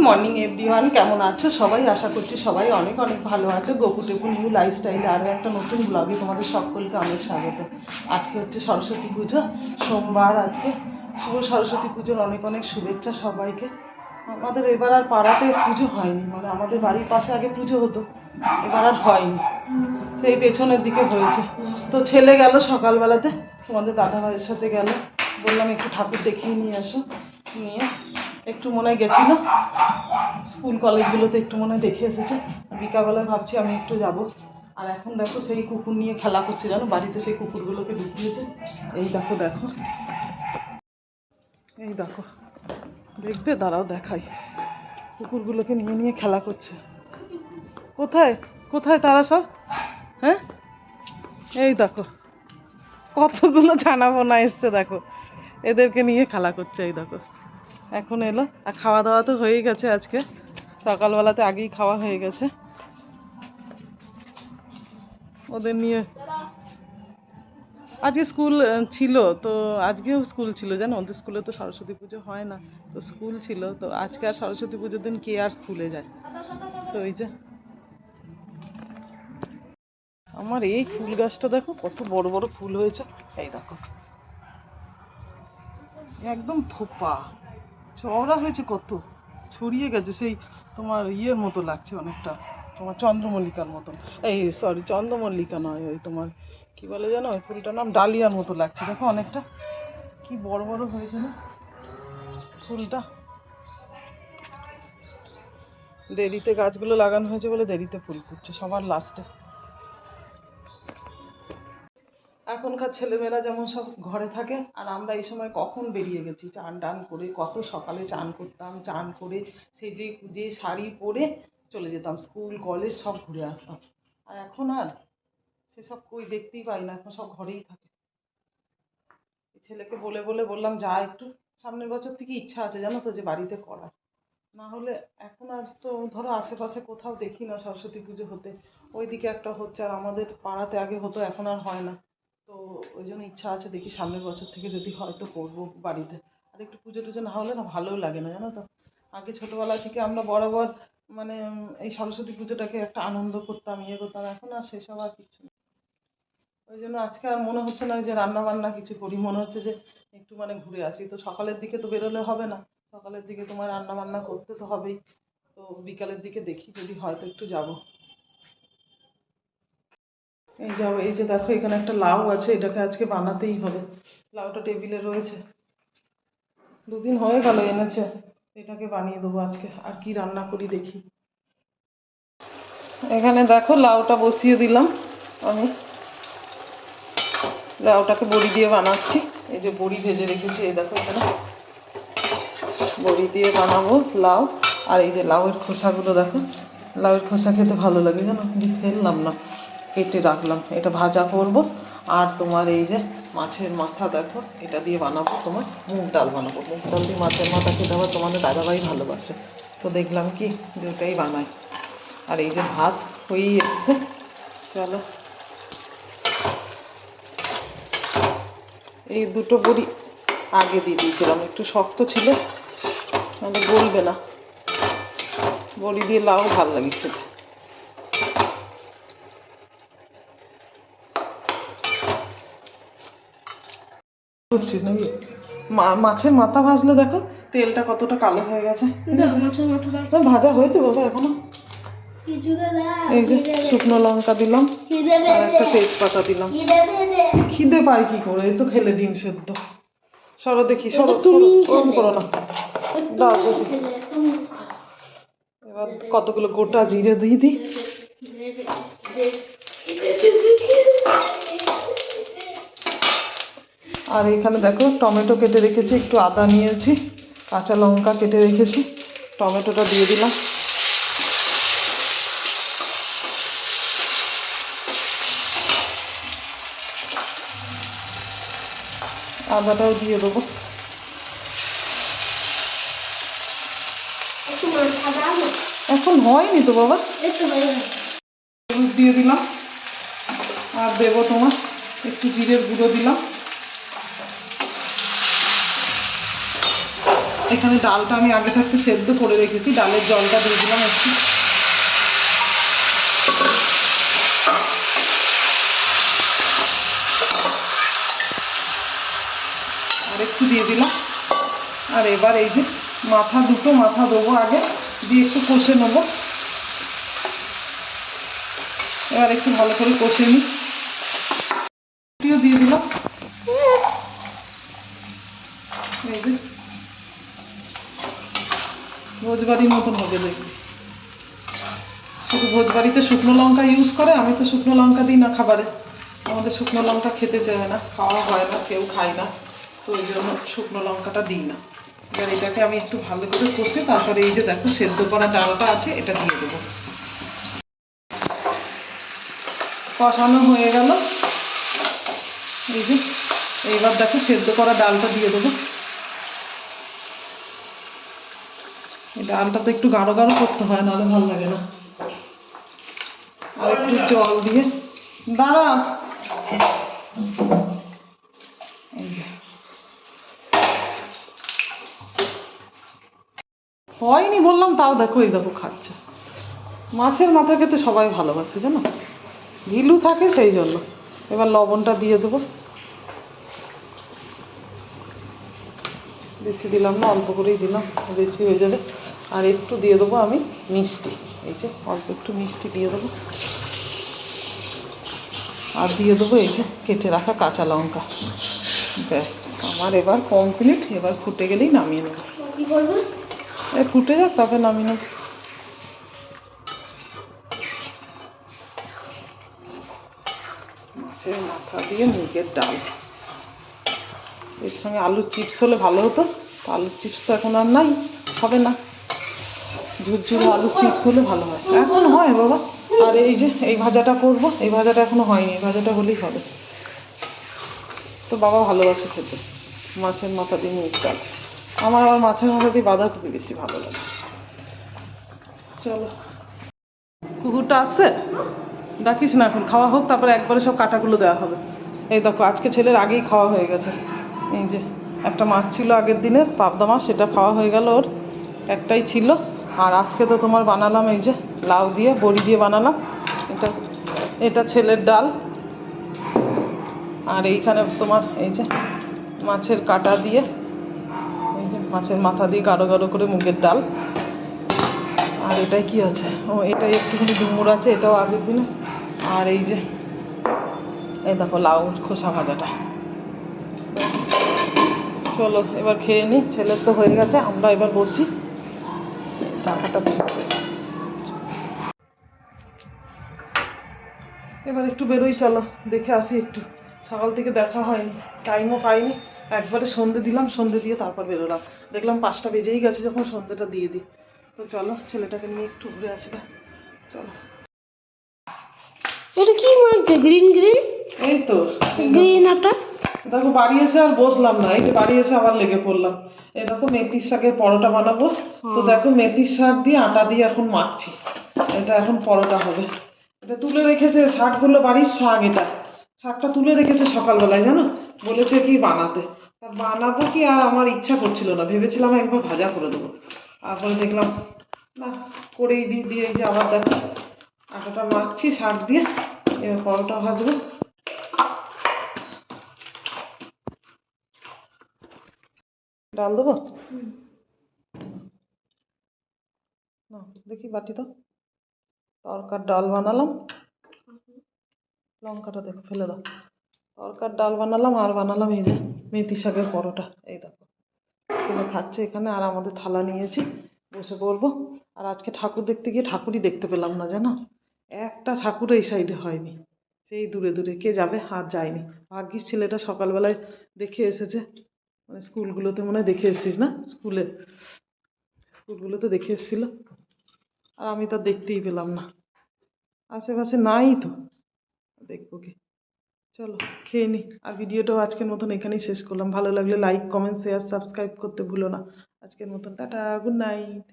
Morning everyone, কেমন আছো সবাই? আশা করছি সবাই অনেক অনেক ভালো আছে। গোপু টেপু নিউ লাইফস্টাইলে আরও একটা নতুন ব্লগে তোমাদের সকলকে অনেক স্বাগত। আজকে হচ্ছে সরস্বতী পুজো, সোমবার। আজকে শুভ সরস্বতী পুজোর অনেক অনেক শুভেচ্ছা সবাইকে। আমাদের এবার আর পাড়াতে পুজো হয়নি, মানে আমাদের বাড়ির পাশে আগে পুজো হতো, এবার আর হয়নি, সেই পেছনের দিকে হয়েছে। তো ছেলে গেল সকালবেলাতে তোমাদের দাদাভাইয়ের সাথে গেল, বললাম একটু ঠাকুর দেখিয়ে নিয়ে আসো। নিয়ে একটু মনে হয় গেছিলো স্কুল কলেজগুলোতে, একটু মনে হয় দেখে এসেছে। বিকালবেলায় ভাবছি আমি একটু যাব। আর এখন দেখো সেই কুকুর নিয়ে খেলা করছে, জানো, বাড়িতে সেই কুকুরগুলোকে ঢুকিয়েছে। এই দেখো দেখো, এই দেখো, দেখবে, দাঁড়াও দেখাই। কুকুরগুলোকে নিয়ে নিয়ে খেলা করছে। কোথায় কোথায় তারা সব? হ্যাঁ, এই দেখো কতগুলো ছানাপোনা এসছে, দেখো এদেরকে নিয়ে খেলা করছে। এই দেখো এখন এলো। আর খাওয়া দাওয়া তো হয়েই গেছে, আজকে সকালবেলাতে আগেই খাওয়া হয়ে গেছে ওদের নিয়ে। আজকে স্কুল ছিল, তো আজকেও স্কুল ছিল, জানো, ওদের স্কুলে তো সরস্বতী পুজো হয় না, তো স্কুল ছিল। তো আজকে আর সরস্বতী পুজোর দিন কে আর স্কুলে যায়? তো ওই যে আমার এই ফুল গাছটা দেখো কত বড় বড় ফুল হয়েছে। এই দেখো একদম থোপা চওড়া হয়েছে, কত ছড়িয়ে গেছে, সেই তোমার ইয়ের মতো লাগছে অনেকটা, তোমার চন্দ্রমল্লিকার মতন। এই সরি, চন্দ্রমল্লিকা নয়, ওই তোমার কি বলে জানো ওই ফুলটার নাম, ডালিয়ার মতো লাগছে। দেখো অনেকটা কি বড় বড় হয়েছে না ফুলটা। দেরিতে গাছগুলো লাগানো হয়েছে বলে দেরিতে ফুল ফুটছে, সবার লাস্টে। এখনকার ছেলেমেয়েরা যেমন সব ঘরে থাকে, আর আমরা এই সময় কখন বেরিয়ে গেছি চান টান করে, কত সকালে চান করতাম, চান করে সেজে গুজে শাড়ি পরে চলে যেতাম স্কুল কলেজ, সব ঘুরে আসতাম। আর এখন আর সেসব কই দেখতেই পাই না, এখন সব ঘরেই থাকে। ছেলেকে বলে বলে বললাম যা একটু, সামনের বছর থেকে ইচ্ছা আছে জানো তো যে বাড়িতে করার, না হলে এখন আর তো ধরো আশেপাশে কোথাও দেখি না সরস্বতী পুজো হতে। ওইদিকে একটা হচ্ছে, আর আমাদের পাড়াতে আগে হতো, এখন আর হয় না। তো ওই জন্য ইচ্ছা আছে, দেখি সামনের বছর থেকে যদি হয় তো করবো বাড়িতে। আর একটু পুজো টুজো না হলে না ভালোও লাগে না, জানো তো। আগে ছোটোবেলা থেকে আমরা বরাবর মানে এই সরস্বতী পুজোটাকে একটা আনন্দ করতাম, ইয়ে করতাম, এখন আর সেসব আর কিছু না। ওই জন্য আজকে আর মনে হচ্ছে না যে রান্না বান্না কিছু করি, মনে হচ্ছে যে একটু মানে ঘুরে আসি। তো সকালের দিকে তো বেরোলে হবে না, সকালের দিকে তোমার রান্না বান্না করতে তো হবেই। তো বিকালের দিকে দেখি যদি হয়তো একটু যাব। এই যাও, এই যে দেখো এখানে একটা লাউ আছে, এটাকে আজকে বানাতেই হবে। লাউটা টেবিলে রয়েছে, দুদিন হয়ে গেল এনেছে, এটাকে বানিয়ে দেবো আজকে। আর কি রান্না করি দেখি। এখানে দেখো লাউটা বসিয়ে দিলাম আমি, লাউটাকে বড়ি দিয়ে বানাচ্ছি। এই যে বড়ি ভেজে রেখেছি, এই দেখো এখানে বড়ি দিয়ে বানাবো লাউ। আর এই যে লাউয়ের খোসাগুলো দেখো, লাউয়ের খোসা খেতে ভালো লাগে জানো, ফেললাম না, কেটে রাখলাম, এটা ভাজা করব। আর তোমার এই যে মাছের মাথা দেখো, এটা দিয়ে বানাবো তোমার মুগ ডাল বানাবো। মুগ ডাল দিয়ে মাছের মাথা খেতে আবার তোমাদের দাদাভাই ভালোবাসে, তো দেখলাম কি যে ওটাই বানাই। আর এই যে ভাত হয়েই এসছে, চলো। এই দুটো বড়ি আগে দিয়ে দিয়েছিলাম, একটু শক্ত ছিল, মানে গলবে না। বড়ি দিয়ে লাউ ভালো লাগে খেতে। হচ্ছে নাকি মাছের মাথা ভাজলে দেখো তেলটা কতটা কালো হয়ে গেছে। ভাজা হয়েছে বাবা এখনো। এই যে শুকনো লঙ্কা দিলাম আর একটা তেজপাতা দিলাম। খিদে পায় কি করে, এই তো খেলে ডিম সেদ্ধ। সরো দেখি, সরো ওরকম করো না, দাও দেখি। এবার কতগুলো গোটা জিরে দিয়ে দিই। আর এখানে দেখো টমেটো কেটে রেখেছি, একটু আদা নিয়েছি, কাঁচা লঙ্কা কেটে রেখেছি, টমেটোটা দিয়ে দিলাম। আদাটাও দিয়ে দেবো। এখন হয়নি তো বাবা, হলুদ দিয়ে দিলাম। আর দেবো তোমার একটু জিরের গুঁড়ো দিলাম। এখানে ডালটা আমি আগে থাকতে সেদ্ধ করে রেখেছি, ডালের জলটা দিয়ে দিলাম একটু, আর একটু দিয়ে দিলাম। আর এবার এই যে দুটো মাথা দেবো আগে, দিয়ে একটু কষে নেবো। এবার একটু ভালো করে কষে নিই, দিয়ে দিলাম। এই যে ভোজবাড়ির মতন হবে দেখবি, শুধু ভোজবাড়িতে শুকনো লঙ্কা ইউজ করে, আমি তো শুকনো লঙ্কা দিই না খাবারে, আমাদের শুকনো লঙ্কা খেতে চায় না, খাওয়া হয় না, কেউ খায় না, তো ওই জন্য শুকনো লঙ্কাটা দিই না। এবার এটাকে আমি একটু ভালো করে কষে তারপরে এই যে দেখো সেদ্ধ করা ডালটা আছে এটা দিয়ে দেবো। কষানো হয়ে গেল, এই যে এইবার দেখো সেদ্ধ করা ডালটা দিয়ে দেবো। এই ডালটা তো একটু গাঢ় গাঢ় করতে হয়, নাহলে ভালো লাগে না। আর একটু জল দিয়ে দাঁড়া, হয়নি বললাম, তাও দেখো এই দেখো খাচ্ছে। মাছের মাথা খেতে সবাই ভালোবাসে জানো, ঘিলু থাকে সেই জন্য। এবার লবণটা দিয়ে দেবো, বেশি দিলাম না, অল্প করেই দিলাম, বেশি হয়ে যাবে। আর একটু দিয়ে দেবো আমি মিষ্টি, এই যে অল্প একটু মিষ্টি দিয়ে দেবো। আর দিয়ে দেবো এই যে কেটে রাখা কাঁচা লঙ্কা। ব্যাস আমার এবার কমপ্লিট। এবার ফুটে গেলেই নামিয়ে নেবো। কী করবে? ফুটে যাক তারপরে নামিয়ে নেবো। মাছের মাথা দিয়ে মুগের ডাল, এর সঙ্গে আলুর চিপস হলে ভালো হতো, তো আলুর চিপস তো এখন আর নাই, হবে না। ঝুরঝুরে আলুর চিপস হলে ভালো হয়, এখন হয় বাবা। আর এই যে এই ভাজাটা করবো, এই ভাজাটা এখনো হয়নি, এই ভাজাটা হলেই হবে। তো বাবা ভালোবাসে খেতে মাছের মাথা দিয়ে মুগ ডাল, আমার আবার মাছের মাথা দিয়ে বাঁধাকপি বেশি ভালো লাগে। চলো, কুকুরটা আসছে, ডাকিস না, এখন খাওয়া হোক, তারপরে একবারে সব কাটাগুলো দেওয়া হবে। এই দেখো আজকে ছেলের আগেই খাওয়া হয়ে গেছে। এই যে একটা মাছ ছিল আগের দিনের পাবদা মাছ, সেটা খাওয়া হয়ে গেল, ওর একটাই ছিল। আর আজকে তো তোমার বানালাম এই যে লাউ দিয়ে বড়ি দিয়ে বানালাম, এটা ছেলের ডাল। আর এইখানে তোমার এই যে মাছের কাটা দিয়ে, এই যে মাছের মাথা দিয়ে গাঢ় গাঢ় করে মুগের ডাল। আর এটাই কি আছে, ও এটাই একটুখানি ডুমুর আছে, এটাও আগের দিনে। আর এই যে এই দেখো লাউ খোসা ভাজাটা। চলো এবার খেয়ে নিই, ছেলের তো হয়ে গেছে, আমরা এবার বসি। টাকাটা এবার একটু বেরোই, চলো দেখে আসি একটু, সকাল থেকে দেখা হয়নি, টাইমও পাইনি। একবারে সন্ধে দিলাম, সন্ধে দিয়ে তারপর বেরোলাম, দেখলাম 5টা বেজেই গেছে, যখন সন্ধেটা দিয়ে দিই। তো চলো ছেলেটাকে নিয়ে একটু ঘুরে আসি। চলো। এটা কি মাছ? গ্রিন গ্রিন, এই তো গ্রিন আটা। দেখো বাড়ি এসে আর বসলাম না, এই যে বাড়ি এসে আবার লেগে পড়লাম। এই দেখো মেথির শাকের পরোটা বানাবো। তো দেখো মেথির শাক দিয়ে আটা দিয়ে এখন মাখছি, এটা এখন পরোটা হবে। এটা তুলে রেখেছে শাকগুলো, বাড়ির শাক, এটা শাকটা তুলে রেখেছে সকালবেলায় জানো, বলেছে কি বানাতে। তা বানাবো কি, আর আমার ইচ্ছা করছিল না, ভেবেছিলাম একবার ভাজা করে দেবো, তারপরে দেখলাম না, করেই দিয়ে এই যে আবার দেখো আটাটা মাখছি শাক দিয়ে, এবার পরোটা ভাজবো। ডাল দেবো না, দেখি বাটি তো, তরকার ডাল বানালাম, লঙ্কাটা দেখো ফেলে দাও। তরকার ডাল বানালাম, আর বানালাম এই যে মেথি শাকের পরোটা। এই দেখো ছেলে খাচ্ছে এখানে, আর আমাদের থালা নিয়েছি, বসে পড়বো। আর আজকে ঠাকুর দেখতে গিয়ে ঠাকুরই দেখতে পেলাম না জানো, একটা ঠাকুর এই সাইডে হয়নি, সেই দূরে দূরে কে যাবে, আর যায়নি। ভাগ্যিস ছেলেটা সকালবেলায় দেখে এসেছে, মানে স্কুলগুলোতে মনে হয় দেখে এসেছিস না, স্কুলগুলোতে দেখে এসেছিলো, আর আমি তো দেখতেই পেলাম না, আশেপাশে নাই তো, দেখবো কি। চলো খেয়ে নিই, আর ভিডিওটাও আজকের মতন এখানেই শেষ করলাম। ভালো লাগলে লাইক কমেন্ট শেয়ার সাবস্ক্রাইব করতে ভুলো না। আজকের মতন টাটা, গুড নাইট।